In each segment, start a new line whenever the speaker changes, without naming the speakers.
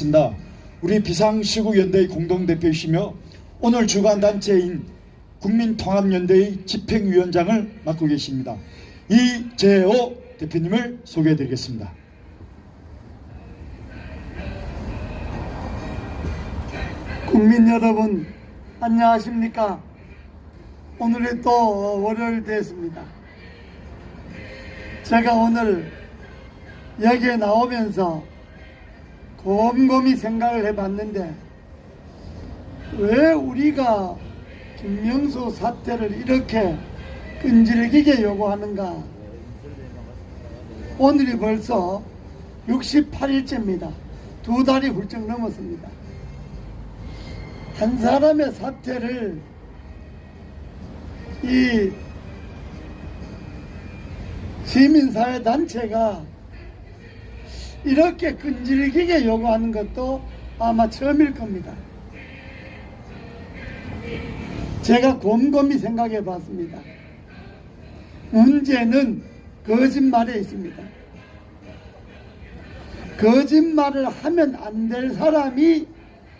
반갑습니다. 우리 비상시국연대의 공동대표이시며 오늘 주관단체인 국민통합연대의 집행위원장을 맡고 계십니다. 이재호 대표님을 소개해드리겠습니다.
국민 여러분, 안녕하십니까? 오늘이 또 월요일 됐습니다. 제가 오늘 여기에 나오면서 곰곰이 생각을 해봤는데, 왜 우리가 김명수 사태를 이렇게 끈질기게 요구하는가? 오늘이 벌써 68일째입니다. 2달이 훌쩍 넘었습니다. 한 사람의 사태를 이 시민사회 단체가 이렇게 끈질기게 요구하는 것도 아마 처음일 겁니다. 제가 곰곰이 생각해 봤습니다. 문제는 거짓말에 있습니다. 거짓말을 하면 안 될 사람이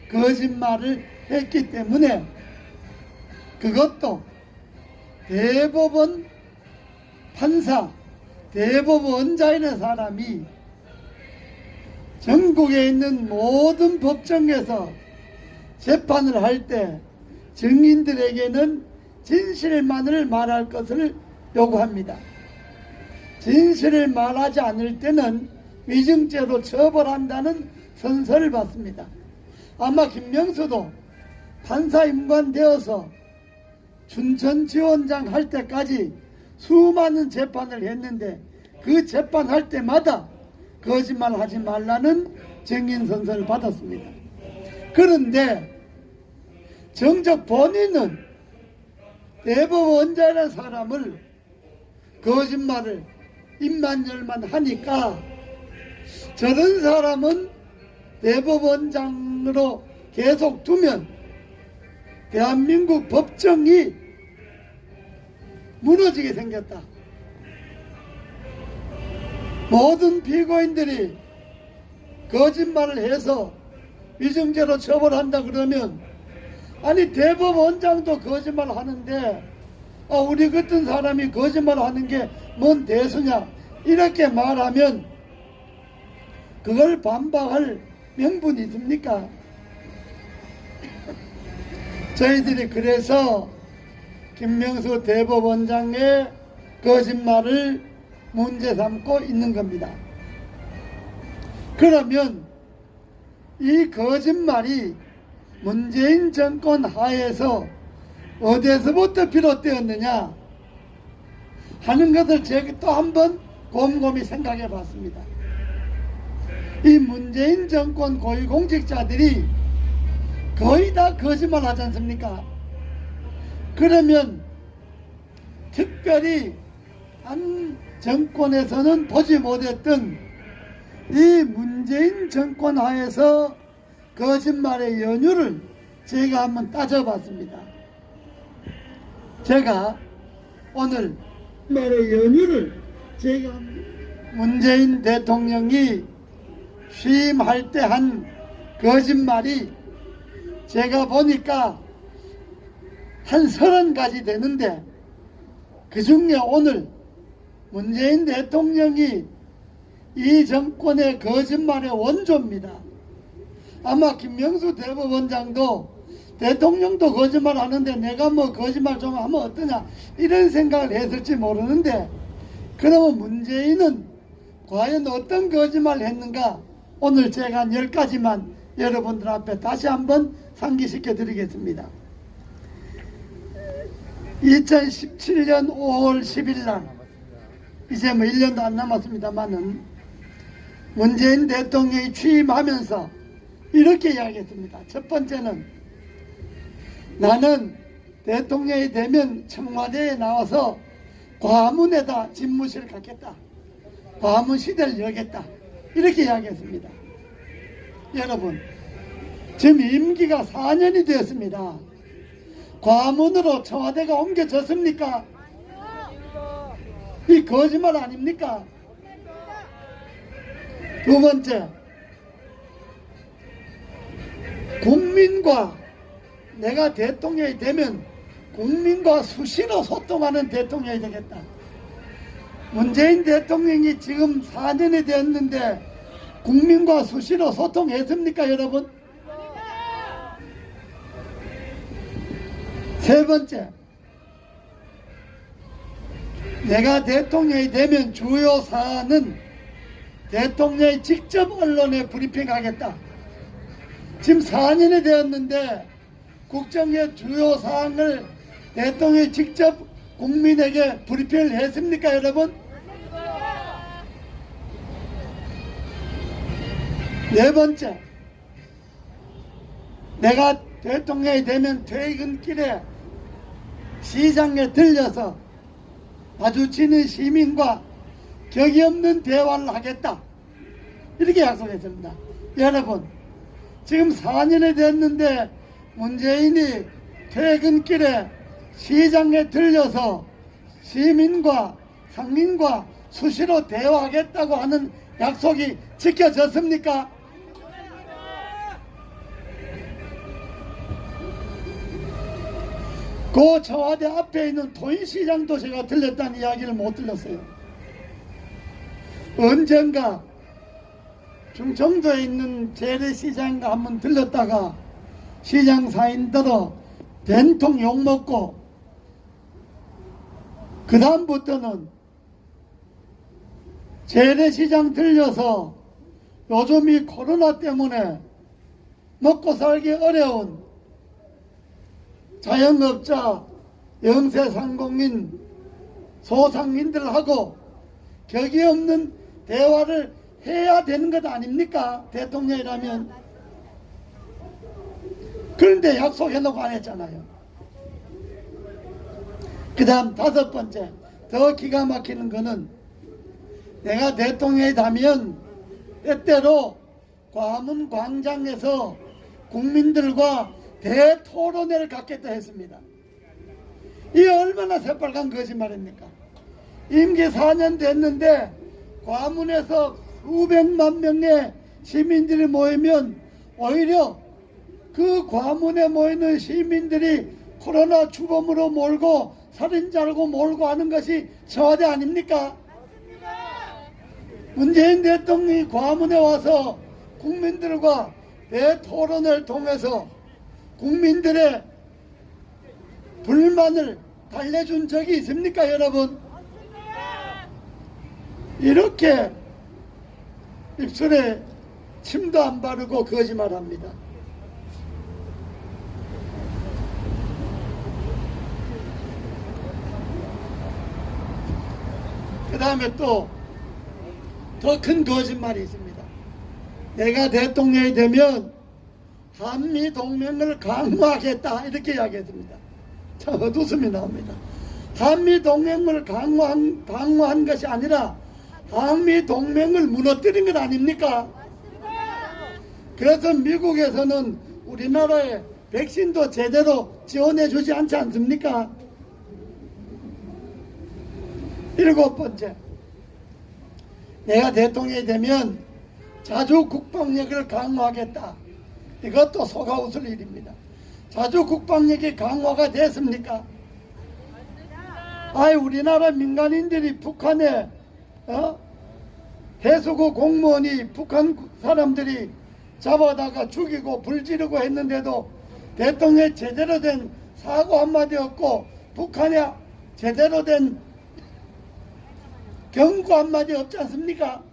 거짓말을 했기 때문에, 그것도 대법원 판사, 대법원장이라는 사람이 전국에 있는 모든 법정에서 재판을 할 때 증인들에게는 진실만을 말할 것을 요구합니다. 진실을 말하지 않을 때는 위증죄로 처벌한다는 선서를 받습니다. 아마 김명수도 판사 임관되어서 춘천지원장 할 때까지 수많은 재판을 했는데, 그 재판할 때마다 거짓말하지 말라는 증인 선서를 받았습니다. 그런데 정작 본인은 대법원장이라는 사람을 거짓말을 입만 열만 하니까, 저런 사람은 대법원장으로 계속 두면 대한민국 법정이 무너지게 생겼다. 모든 피고인들이 거짓말을 해서 위증죄로 처벌한다 그러면, 아니 대법원장도 거짓말 하는데 우리 같은 사람이 거짓말 하는 게 뭔 대수냐, 이렇게 말하면 그걸 반박할 명분이 있습니까? 저희들이 그래서 김명수 대법원장의 거짓말을 문제 삼고 있는 겁니다. 그러면 이 거짓말이 문재인 정권 하에서 어디서부터 비롯되었느냐 하는 것을 제가 또 한번 곰곰이 생각해 봤습니다. 이 문재인 정권 고위공직자들이 거의 다 거짓말 하지 않습니까? 그러면 특별히 한 정권에서는 보지 못했던 이 문재인 정권 하에서 거짓말의 연유를 제가 한번 따져봤습니다. 제가 오늘 말의 연유를 제가 문재인 대통령이 취임할 때 한 거짓말이 제가 보니까 한 30가지 되는데, 그 중에 오늘 문재인 대통령이 이 정권의 거짓말의 원조입니다. 아마 김명수 대법원장도 대통령도 거짓말 하는데 내가 뭐 거짓말 좀 하면 어떠냐, 이런 생각을 했을지 모르는데, 그러면 문재인은 과연 어떤 거짓말을 했는가, 오늘 제가 한 10가지만 여러분들 앞에 다시 한번 상기시켜 드리겠습니다. 2017년 5월 10일 날, 이제 뭐 1년도 안 남았습니다만은, 문재인 대통령이 취임하면서 이렇게 이야기했습니다. 첫 번째는, 나는 대통령이 되면 청와대에 나와서 과문에다 집무실을 갖겠다, 과문 시대를 열겠다, 이렇게 이야기했습니다. 여러분, 지금 임기가 4년이 되었습니다. 과문으로 청와대가 옮겨졌습니까? 이 거짓말 아닙니까? 두 번째, 국민과 내가 대통령이 되면 국민과 수시로 소통하는 대통령이 되겠다. 문재인 대통령이 지금 4년이 되었는데 국민과 수시로 소통했습니까, 여러분? 세 번째, 내가 대통령이 되면 주요 사안은 대통령이 직접 언론에 브리핑하겠다. 지금 4년이 되었는데 국정의 주요 사항을 대통령이 직접 국민에게 브리핑을 했습니까, 여러분? 네 번째, 내가 대통령이 되면 퇴근길에 시장에 들려서 마주치는 시민과 격이 없는 대화를 하겠다. 이렇게 약속했습니다. 여러분, 지금 4년이 됐는데 문재인이 퇴근길에 시장에 들려서 시민과 상민과 수시로 대화하겠다고 하는 약속이 지켜졌습니까? 그 청와대 앞에 있는 토인시장도 제가 들렸다는 이야기를 못 들렸어요. 언젠가 충청도에 있는 재래시장가 한번 들렀다가 시장 사인들어 된통 욕먹고 그 다음부터는 재래시장 들려서 요즘 이 코로나 때문에 먹고 살기 어려운 자영업자, 영세상공인, 소상인들하고 격이 없는 대화를 해야 되는 것 아닙니까? 대통령이라면. 그런데 약속해놓고 안 했잖아요. 그 다음 다섯 번째, 더 기가 막히는 거는 내가 대통령이 되면 때때로 과문 광장에서 국민들과 대토론회를 갖겠다 했습니다. 이게 얼마나 새빨간 거짓말입니까? 임기 4년 됐는데 과문에서 수백만 명의 시민들이 모이면 오히려 그 과문에 모이는 시민들이 코로나 주범으로 몰고 살인자라고 몰고 하는 것이 청와대 아닙니까? 문재인 대통령이 과문에 와서 국민들과 대토론을 통해서 국민들의 불만을 달래준 적이 있습니까, 여러분? 이렇게 입술에 침도 안 바르고 거짓말합니다. 그 다음에 또 더 큰 거짓말이 있습니다. 내가 대통령이 되면 한미 동맹을 강화하겠다 이렇게 이야기했습니다. 참 헛웃음이 나옵니다. 한미 동맹을 강화한 것이 아니라 한미 동맹을 무너뜨린 것 아닙니까? 그래서 미국에서는 우리나라에 백신도 제대로 지원해 주지 않지 않습니까? 일곱 번째, 내가 대통령이 되면 자주 국방력을 강화하겠다. 이것도 속아 웃을 일입니다. 자주 국방력이 강화가 됐습니까? 아이, 우리나라 민간인들이 북한에 해수구 공무원이 북한 사람들이 잡아다가 죽이고 불지르고 했는데도 대통령이 제대로 된 사고 한마디 없고 북한에 제대로 된 경고 한마디 없지 않습니까?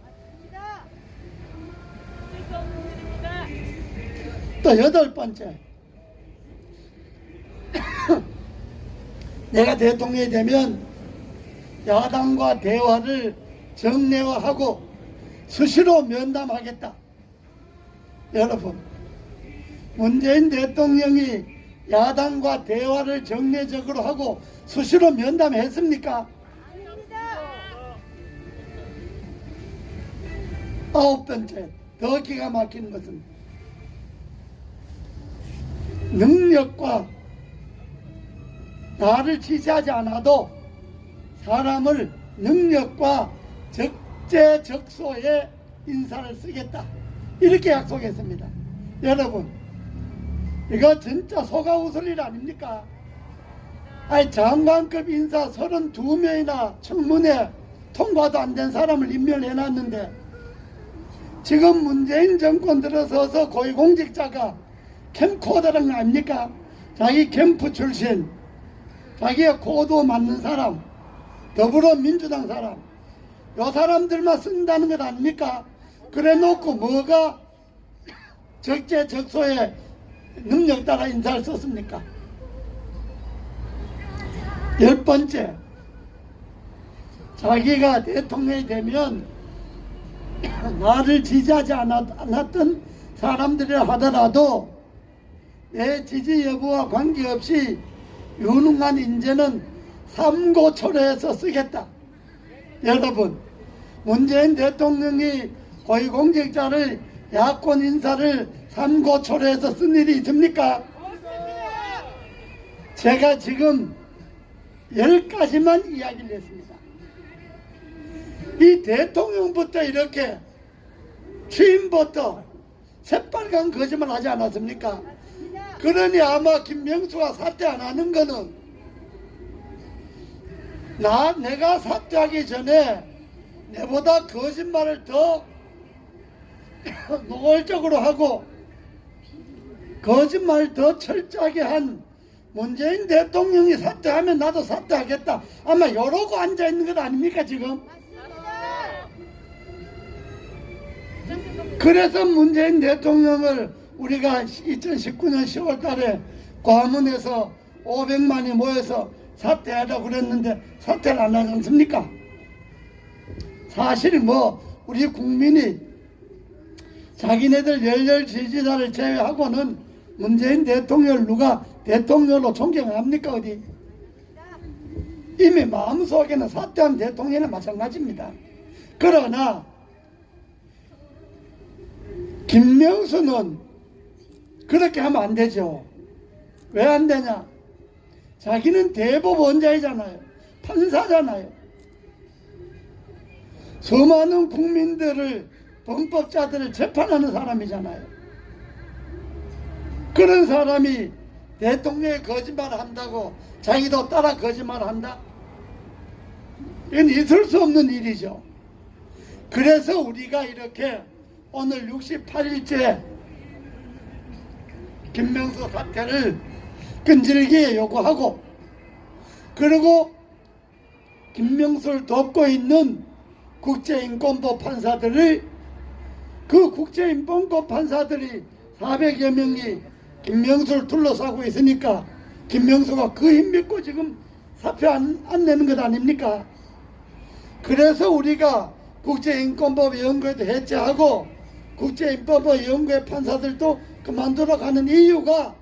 또 여덟 번째, 내가 대통령이 되면 야당과 대화를 정례화하고 수시로 면담하겠다. 여러분, 문재인 대통령이 야당과 대화를 정례적으로 하고 수시로 면담했습니까? 아홉 번째, 더 기가 막히는 것은 능력과 나를 지지하지 않아도 사람을 능력과 적재적소에 인사를 쓰겠다. 이렇게 약속했습니다. 여러분, 이거 진짜 속아웃을 일 아닙니까? 아니 장관급 인사 32명이나 청문회 통과도 안 된 사람을 임명해놨는데 지금 문재인 정권 들어서서 고위공직자가 캠코더라는 거 아닙니까? 자기 캠프 출신, 자기의 코도 맞는 사람, 더불어민주당 사람, 요 사람들만 쓴다는 것 아닙니까? 그래 놓고 뭐가 적재적소에 능력 따라 인사를 썼습니까? 10번째, 자기가 대통령이 되면 나를 지지하지 않았던 사람들이라 하더라도 내 지지 여부와 관계없이 유능한 인재는 삼고초려해서 쓰겠다. 여러분, 문재인 대통령이 고위공직자를 야권 인사를 삼고초려해서 쓴 일이 있습니까? 제가 지금 10가지만 이야기를 했습니다. 이 대통령부터 이렇게 취임부터 새빨간 거짓말 하지 않았습니까? 그러니 아마 김명수가 사퇴 안 하는 거는 내가 사퇴하기 전에 내보다 거짓말을 더 노골적으로 하고 거짓말 더 철저하게 한 문재인 대통령이 사퇴하면 나도 사퇴하겠다. 아마 이러고 앉아있는 것 아닙니까 지금? 그래서 문재인 대통령을 우리가 2019년 10월 달에 과문에서 500만이 모여서 사퇴하라고 그랬는데 사퇴를 안 하지 않습니까? 사실 우리 국민이 자기네들 열렬 지지자를 제외하고는 문재인 대통령을 누가 대통령으로 존경합니까 어디? 이미 마음속에는 사퇴한 대통령은 마찬가지입니다. 그러나 김명수는 그렇게 하면 안 되죠. 왜 안 되냐? 자기는 대법원장이잖아요. 판사잖아요. 수많은 국민들을 범법자들을 재판하는 사람이잖아요. 그런 사람이 대통령이 거짓말을 한다고 자기도 따라 거짓말을 한다? 이건 있을 수 없는 일이죠. 그래서 우리가 이렇게 오늘 68일째 김명수 사퇴를 끈질기게 요구하고 그리고 김명수를 돕고 있는 국제인권법 판사들을 그 국제인권법 판사들이 400여 명이 김명수를 둘러싸고 있으니까 김명수가 그 힘 믿고 지금 사표 안 내는 것 아닙니까? 그래서 우리가 국제인권법 연구회도 해체하고 국제인권법 연구회 판사들도 그만두러 가는 이유가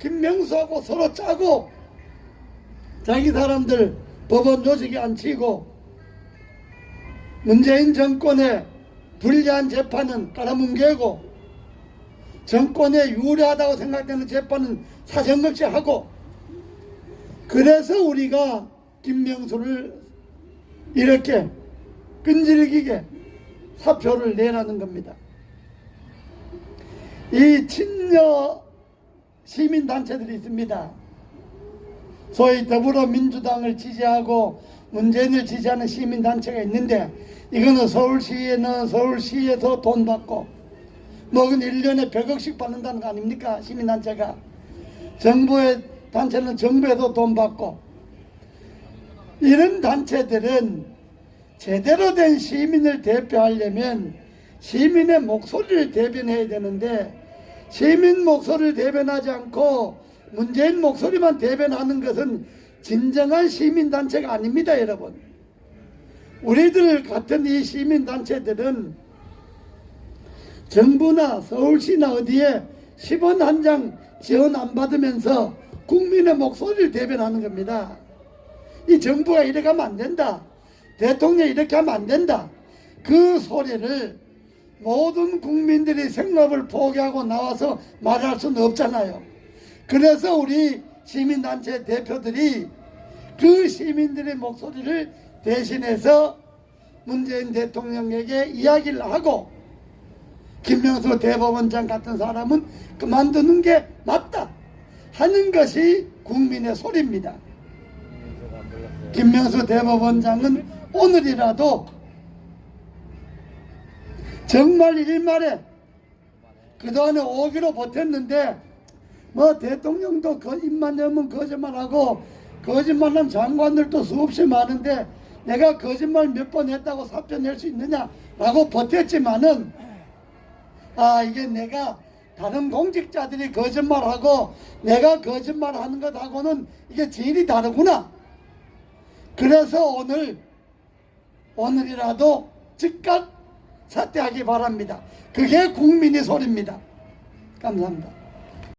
김명수하고 서로 짜고 자기 사람들 법원 조직에 앉히고 문재인 정권의 불리한 재판은 깔아뭉개고 정권에 유리하다고 생각되는 재판은 사정없이 하고 그래서 우리가 김명수를 이렇게 끈질기게 사표를 내라는 겁니다. 이 친여 시민단체들이 있습니다. 소위 더불어민주당을 지지하고 문재인을 지지하는 시민단체가 있는데 이거는 서울시에서 돈 받고 그건 1년에 100억씩 받는다는 거 아닙니까? 시민단체가. 정부의 단체는 정부에서 돈 받고 이런 단체들은 제대로 된 시민을 대표하려면 시민의 목소리를 대변해야 되는데 시민 목소리를 대변하지 않고 문재인 목소리만 대변하는 것은 진정한 시민단체가 아닙니다, 여러분. 우리들 같은 이 시민단체들은 정부나 서울시나 어디에 10원 한 장 지원 안 받으면서 국민의 목소리를 대변하는 겁니다. 이 정부가 이렇게 하면 안 된다. 대통령이 이렇게 하면 안 된다. 그 소리를 모든 국민들이 생업을 포기하고 나와서 말할 수는 없잖아요. 그래서 우리 시민단체 대표들이 그 시민들의 목소리를 대신해서 문재인 대통령에게 이야기를 하고 김명수 대법원장 같은 사람은 그만두는 게 맞다 하는 것이 국민의 소리입니다. 김명수 대법원장은 오늘이라도 정말 일말에 그동안에 5기로 버텼는데 뭐 대통령도 입만 열면 거짓말하고 거짓말하는 장관들도 수없이 많은데 내가 거짓말 몇 번 했다고 사표 낼 수 있느냐라고 버텼지만은 이게 내가 다른 공직자들이 거짓말하고 내가 거짓말하는 것하고는 이게 질이 다르구나. 그래서 오늘이라도 즉각 사퇴하기 바랍니다. 그게 국민의 소리입니다. 감사합니다.